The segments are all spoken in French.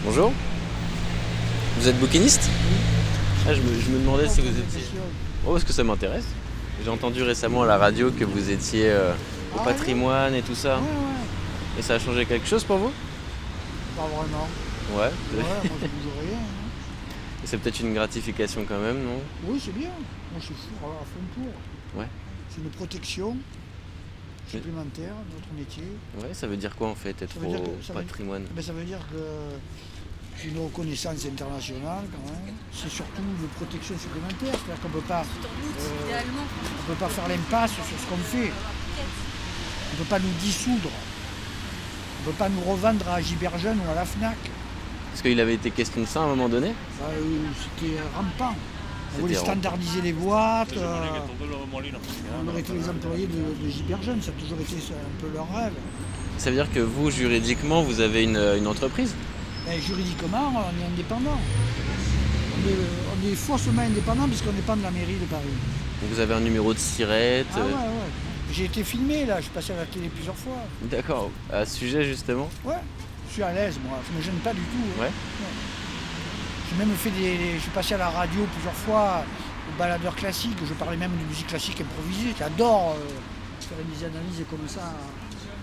Bonjour. Vous êtes bouquiniste? Je me demandais si vous étiez... Oh, parce que ça m'intéresse. J'ai entendu récemment à la radio que vous étiez au patrimoine et tout ça. Ouais. Et ça a changé quelque chose pour vous? Pas vraiment. Ouais. Ouais, moi je bouge rien. Et c'est peut-être une gratification quand même, non? Oui, c'est bien. Moi je suis fou à fond pour. Ouais. C'est une protection supplémentaire de notre métier. Ouais, ça veut dire quoi en fait, être au patrimoine? Ça veut dire que c'est une reconnaissance internationale quand même. C'est surtout une protection supplémentaire. C'est-à-dire qu'on ne peut pas faire l'impasse sur ce qu'on fait. On ne peut pas nous dissoudre. On ne peut pas nous revendre à Giberjeune ou à la FNAC. Est-ce qu'il avait été question de ça à un moment donné? C'était rampant. On voulait standardiser les boîtes. On aurait été les employés de Giberjeune. Ça a toujours été un peu leur rêve. Ça veut dire que vous, juridiquement, vous avez une entreprise? Juridiquement, on est indépendant. On est faussement indépendant puisqu'on dépend de la mairie de Paris. Donc vous avez un numéro de SIRET? Ouais. J'ai été filmé là, je suis passé à la télé plusieurs fois. D'accord. À ce sujet justement? Ouais, je suis à l'aise moi, ça ne me gêne pas du tout. Ouais. J'ai même fait je suis passé à la radio plusieurs fois, au baladeur classique, je parlais même de musique classique improvisée. J'adore faire des analyses comme ça.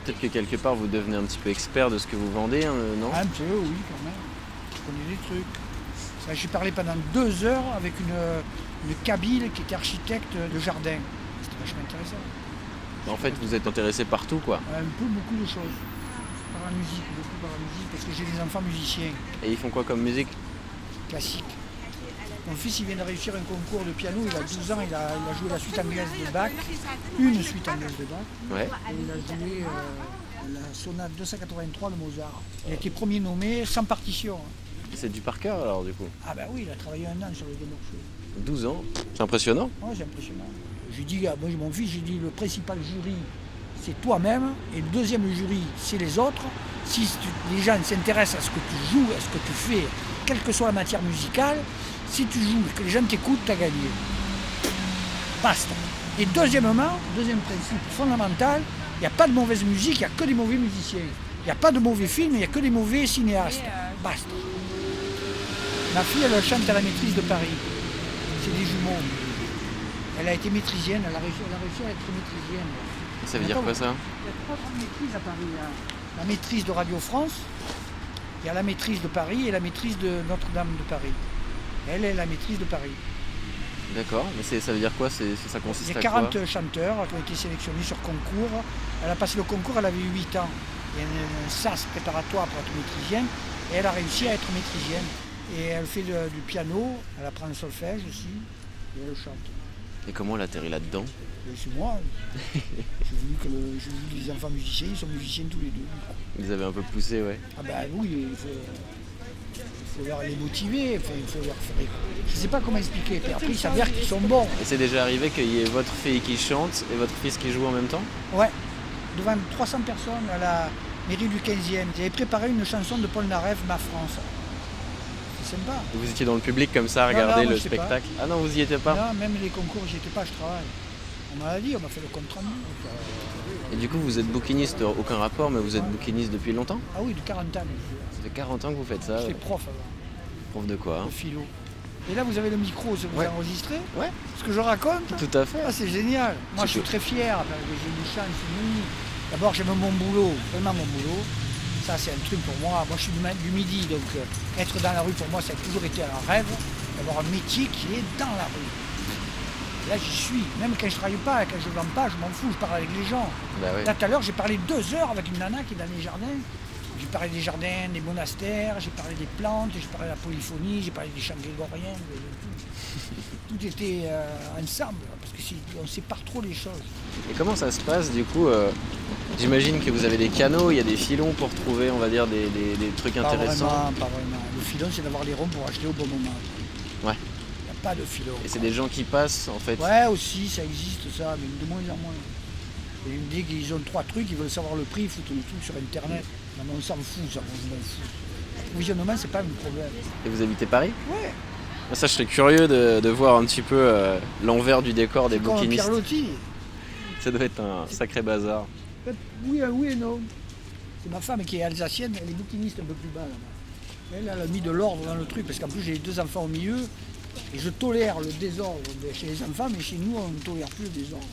Peut-être que quelque part vous devenez un petit peu expert de ce que vous vendez, non? Un peu, oui, quand même. Je connais des trucs. J'ai parlé pendant 2 heures avec une Kabyle qui était architecte de jardin. C'était vachement intéressant. En fait, vous êtes intéressé par tout, quoi. Beaucoup de choses. Par la musique, beaucoup par la musique, parce que j'ai des enfants musiciens. Et ils font quoi comme musique? Classique. Mon fils, il vient de réussir un concours de piano, il a 12 ans, il a joué la suite anglaise de Bach, une suite anglaise de Bach. Ouais. Et il a joué la sonate 283 de Mozart. Il a été premier nommé sans partition. C'est du par cœur alors du coup? Ah ben oui, il a travaillé 1 an sur les 2 morceaux. 12 ans? C'est impressionnant. Ouais, c'est impressionnant. Je dis à mon fils, j'ai dit le principal jury, c'est toi-même, et le deuxième jury, c'est les autres. Si les gens s'intéressent à ce que tu joues, à ce que tu fais, quelle que soit la matière musicale, si tu joues et que les gens t'écoutent, tu as gagné. Basta. Et deuxièmement, deuxième principe fondamental, il n'y a pas de mauvaise musique, il n'y a que des mauvais musiciens. Il n'y a pas de mauvais films, il n'y a que des mauvais cinéastes. Basta. Ma fille, elle chante à la maîtrise de Paris. C'est des jumeaux. Elle a été maîtrisienne, elle a réussi à être maîtrisienne. Ça veut dire quoi ça? Il y a 3 grandes maîtrises à Paris. Il y a la maîtrise de Radio France, il y a la maîtrise de Paris et la maîtrise de Notre-Dame de Paris. Elle est la maîtrise de Paris. D'accord, mais ça veut dire quoi? Ça consiste à quoi? Il y a 40 chanteurs qui ont été sélectionnés sur concours. Elle a passé le concours, elle avait 8 ans. Il y a un SAS préparatoire pour être maîtrisienne et elle a réussi à être maîtrisienne. Et elle fait du piano, elle apprend le solfège aussi et elle chante. Et comment elle atterrit là-dedans? C'est moi. J'ai vu les enfants musiciens, ils sont musiciens tous les deux. Ils les avaient un peu poussés, ouais. Ah ben oui, il faut les motiver, il faut leur faire écouter. Je ne sais pas comment expliquer, puis après il s'avère qu'ils sont bons. Et c'est déjà arrivé qu'il y ait votre fille qui chante et votre fils qui joue en même temps? Ouais, devant 300 personnes à la mairie du 15e. J'avais préparé une chanson de Paul Naref, Ma France. C'est sympa. Et vous étiez dans le public comme ça à regarder le spectacle? Ah non, vous y étiez pas? Non, même les concours, j'y étais pas, je travaille. On m'a dit, on m'a fait le compte rendu. Et du coup, vous êtes bouquiniste, aucun rapport, mais vous êtes bouquiniste depuis longtemps? Ah oui, de 40 ans. Ça fait 40 ans que vous faites ça? J'étais prof avant. Prof de quoi? De philo. Et là, vous avez le micro, vous enregistré? Ouais. Ce que je raconte? Tout à fait. Ah, c'est génial. Moi, je suis très fier. J'ai une chance inouïe. D'abord, j'aime mon boulot, vraiment mon boulot. Ça, c'est un truc pour moi. Moi, je suis du Midi, donc être dans la rue, pour moi, ça a toujours été un rêve d'avoir un métier qui est dans la rue. Là, j'y suis. Même quand je ne travaille pas, quand je ne vends pas, je m'en fous, je parle avec les gens. Bah oui. Là, tout à l'heure, j'ai parlé 2 heures avec une nana qui est dans les jardins. J'ai parlé des jardins, des monastères, j'ai parlé des plantes, j'ai parlé de la polyphonie, j'ai parlé des chants grégoriens. Tout était ensemble, parce qu'on ne sépare trop les choses. Et comment ça se passe du coup J'imagine que vous avez des canaux, il y a des filons pour trouver, on va dire, des trucs intéressants. Pas vraiment. Le filon, c'est d'avoir les ronds pour acheter au bon moment. Ouais. Il n'y a pas de filon. Et c'est des gens qui passent en fait? Ouais, aussi, ça existe ça, mais de moins en moins. Et dès qu'ils ont 3 trucs, ils veulent savoir le prix, ils foutent le truc sur Internet. Non, mais on s'en fout, ça, on s'en fout. L'approvisionnement, c'est pas un problème. Et vous habitez Paris? Ouais. Ça, je serais curieux de voir un petit peu l'envers du décor des bouquinistes. Pierre Loti. Ça doit être un sacré bazar. Oui et non. C'est ma femme qui est alsacienne, elle est bouquiniste un peu plus bas là-bas. Elle a mis de l'ordre dans le truc, parce qu'en plus j'ai 2 enfants au milieu, et je tolère le désordre chez les enfants, mais chez nous on ne tolère plus le désordre.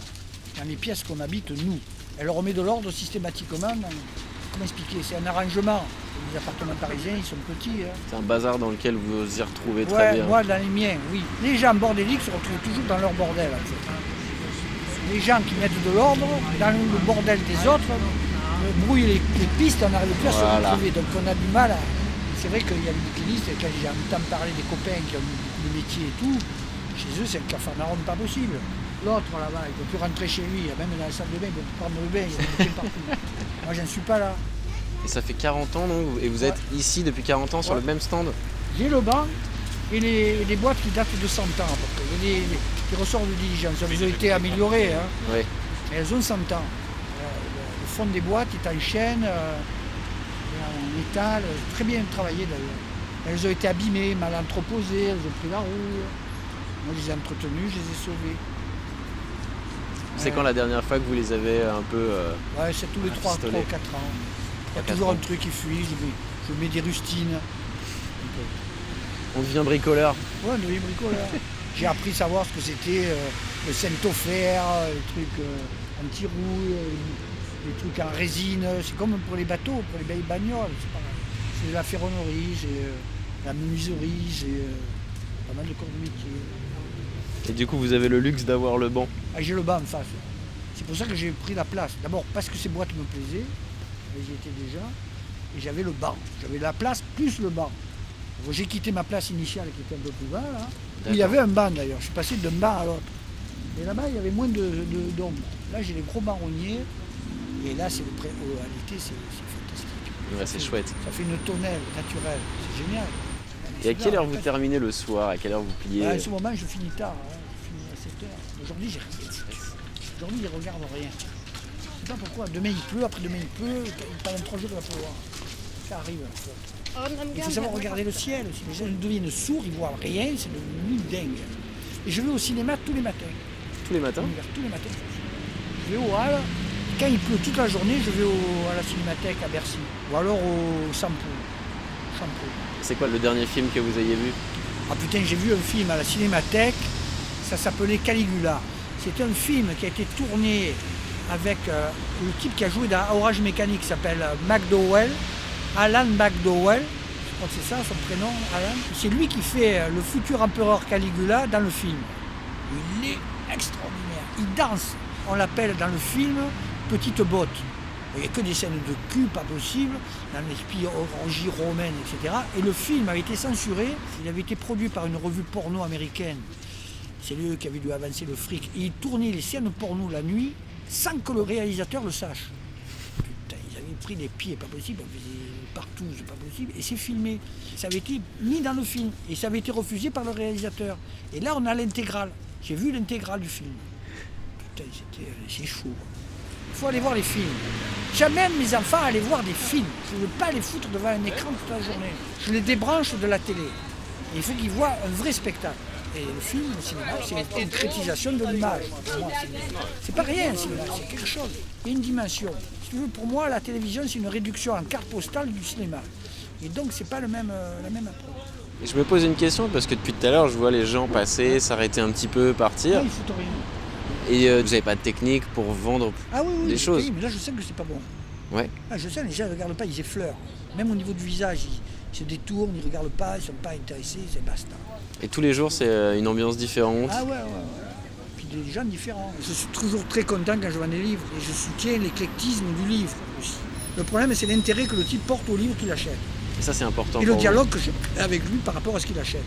Dans les pièces qu'on habite, nous. Elle remet de l'ordre systématiquement. Comment expliquer? C'est un arrangement. Les appartements parisiens, ils sont petits. Hein. C'est un bazar dans lequel vous vous y retrouvez très bien. Moi, dans les miens, oui. Les gens bordéliques se retrouvent toujours dans leur bordel, en fait. Les gens qui mettent de l'ordre dans le bordel des autres brouillent les pistes, on n'arrive plus à se retrouver. Donc on a du mal à... C'est vrai qu'il y a des bouquinistes, et quand j'ai entendu parler des copains qui ont beaucoup de métier et tout, chez eux, c'est un cafarnaum pas possible. L'autre là-bas, il ne peut plus rentrer chez lui, même dans la salle de bain, il ne peut plus prendre le bain, il y a des bouquins partout. Moi, je ne suis pas là. Et ça fait 40 ans, donc, et vous êtes ici depuis 40 ans sur le même stand? J'ai le banc et les boîtes qui datent de 100 ans à peu près. Il y a des ressorts de diligence, elles ont été améliorées, hein. Oui. Mais elles ont 100 ans. Le fond des boîtes est en chêne, en métal, très bien travaillé d'ailleurs. Elles ont été abîmées, mal entreposées, elles ont pris la roue. Moi, je les ai entretenues, je les ai sauvées. C'est quand la dernière fois que vous les avez un peu... c'est tous les 3 ou 4 ans. Il y a toujours un truc qui fuit, je mets des rustines. On devient bricoleur. Ouais, on devient bricoleur. J'ai appris à savoir ce que c'était le centofer, les trucs anti-rouille, les trucs en résine. C'est comme pour les bateaux, pour les bagnoles. C'est de la ferronnerie, c'est la menuiserie, c'est pas mal de corps de métier. Et du coup, vous avez le luxe d'avoir le banc. Ah, j'ai le banc en face. C'est pour ça que j'ai pris la place. D'abord parce que ces boîtes me plaisaient, j'y étais déjà, et j'avais le banc. J'avais la place plus le banc. Donc, j'ai quitté ma place initiale qui était un peu plus bas, là. Il y avait un banc d'ailleurs, je suis passé d'un banc à l'autre. Et là-bas, il y avait moins d'ombre. Là, j'ai les gros marronniers, et là, à l'été, c'est fantastique. Ouais, c'est chouette. Ça fait une tonnelle naturelle, c'est génial. Et à quelle heure vous terminez le soir? À quelle heure vous pliez? À ce moment, je finis tard, hein. Je finis à 7 heures. Aujourd'hui, j'ai rien. Aujourd'hui, je ne regarde rien. Je ne sais pas pourquoi. Demain, il pleut, après-demain, il pleut. Pendant 3 jours, il va pleuvoir. Ça arrive. Il faut savoir regarder le ciel aussi. Les gens deviennent sourds, ils ne voient rien, c'est devenu dingue. Et je vais au cinéma tous les matins. Tous les matins? Tous les matins. Je vais au hall. Quand il pleut toute la journée, je vais à la cinémathèque à Bercy. Ou alors au Sampo. C'est quoi le dernier film que vous ayez vu? Ah putain, j'ai vu un film à la cinémathèque, ça s'appelait Caligula. C'est un film qui a été tourné avec le type qui a joué dans Orage Mécanique, qui s'appelle McDowell, Alan McDowell, je crois que c'est ça son prénom, Alan. C'est lui qui fait le futur empereur Caligula dans le film. Il est extraordinaire, il danse, on l'appelle dans le film Petite Botte. Il n'y a que des scènes de cul, pas possible, dans l'esprit orgie romaine, etc. Et le film avait été censuré, il avait été produit par une revue porno américaine. C'est lui qui avait dû avancer le fric. Et il tournait les scènes porno la nuit sans que le réalisateur le sache. Putain, ils avaient pris des pieds, pas possible, on faisait partout, c'est pas possible. Et c'est filmé. Ça avait été mis dans le film. Et ça avait été refusé par le réalisateur. Et là, on a l'intégrale. J'ai vu l'intégrale du film. Putain, c'est chaud. Il faut aller voir les films. J'amène mes enfants à aller voir des films. Je ne veux pas les foutre devant un écran toute la journée. Je les débranche de la télé. Et il faut qu'ils voient un vrai spectacle. Et le film, le cinéma, c'est une concrétisation de l'image. C'est pas rien, le cinéma, c'est quelque chose. Il y a une dimension. Si tu veux, pour moi, la télévision, c'est une réduction en carte postale du cinéma. Et donc, c'est pas la même approche. Et je me pose une question, parce que depuis tout à l'heure, je vois les gens passer, s'arrêter un petit peu, partir. Là, ils foutent rien. Et vous n'avez pas de technique pour vendre des choses? Oui, mais là, je sais que c'est pas bon. Ouais. Ah, je sais, les gens ne regardent pas, ils effleurent. Même au niveau du visage, ils se détournent, ils ne regardent pas, ils ne sont pas intéressés, c'est basta. Et tous les jours, c'est une ambiance différente? Ah ouais. Puis des gens différents. Je suis toujours très content quand je vends des livres. Et je soutiens l'éclectisme du livre aussi. Le problème, c'est l'intérêt que le type porte au livre qu'il achète. Et ça, c'est important. Et le dialogue que j'ai avec lui par rapport à ce qu'il achète.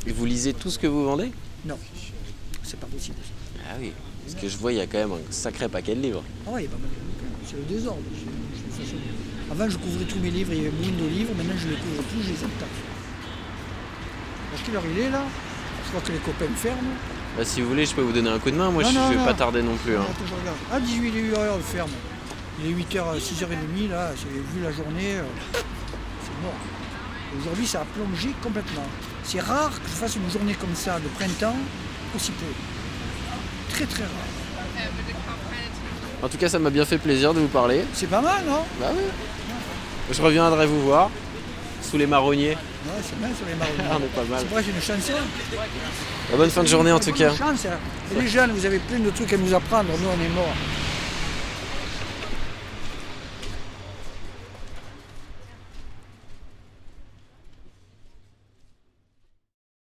Et vous lisez tout ce que vous vendez? Non, c'est pas possible. Ah oui, parce que je vois, il y a quand même un sacré paquet de livres. Ah oui, il y a pas mal de bouquins. C'est le désordre. Avant, je couvrais tous mes livres, il y avait beaucoup de livres. Maintenant, je ne les couvre plus, je les attache. À quelle heure il est là? Je crois que les copains ferment. Bah, si vous voulez, je peux vous donner un coup de main. Moi, je ne vais pas tarder non plus. Hein. Attends, je regarde. À 18h, on ferme. Il est 8h, 6h30, là, vu la journée, c'est mort. Aujourd'hui, ça a plongé complètement. C'est rare que je fasse une journée comme ça, de printemps, aussi peu. Très, très rare. En tout cas, ça m'a bien fait plaisir de vous parler. C'est pas mal, non? Bah oui. Je reviendrai vous voir sous les marronniers. Ouais, c'est bien sur les marronniers. On est pas mal. C'est vrai, j'ai une chanson. Bonne fin de journée en tout cas. Chance, hein. Et les jeunes, vous avez plein de trucs à nous apprendre. Nous, on est morts.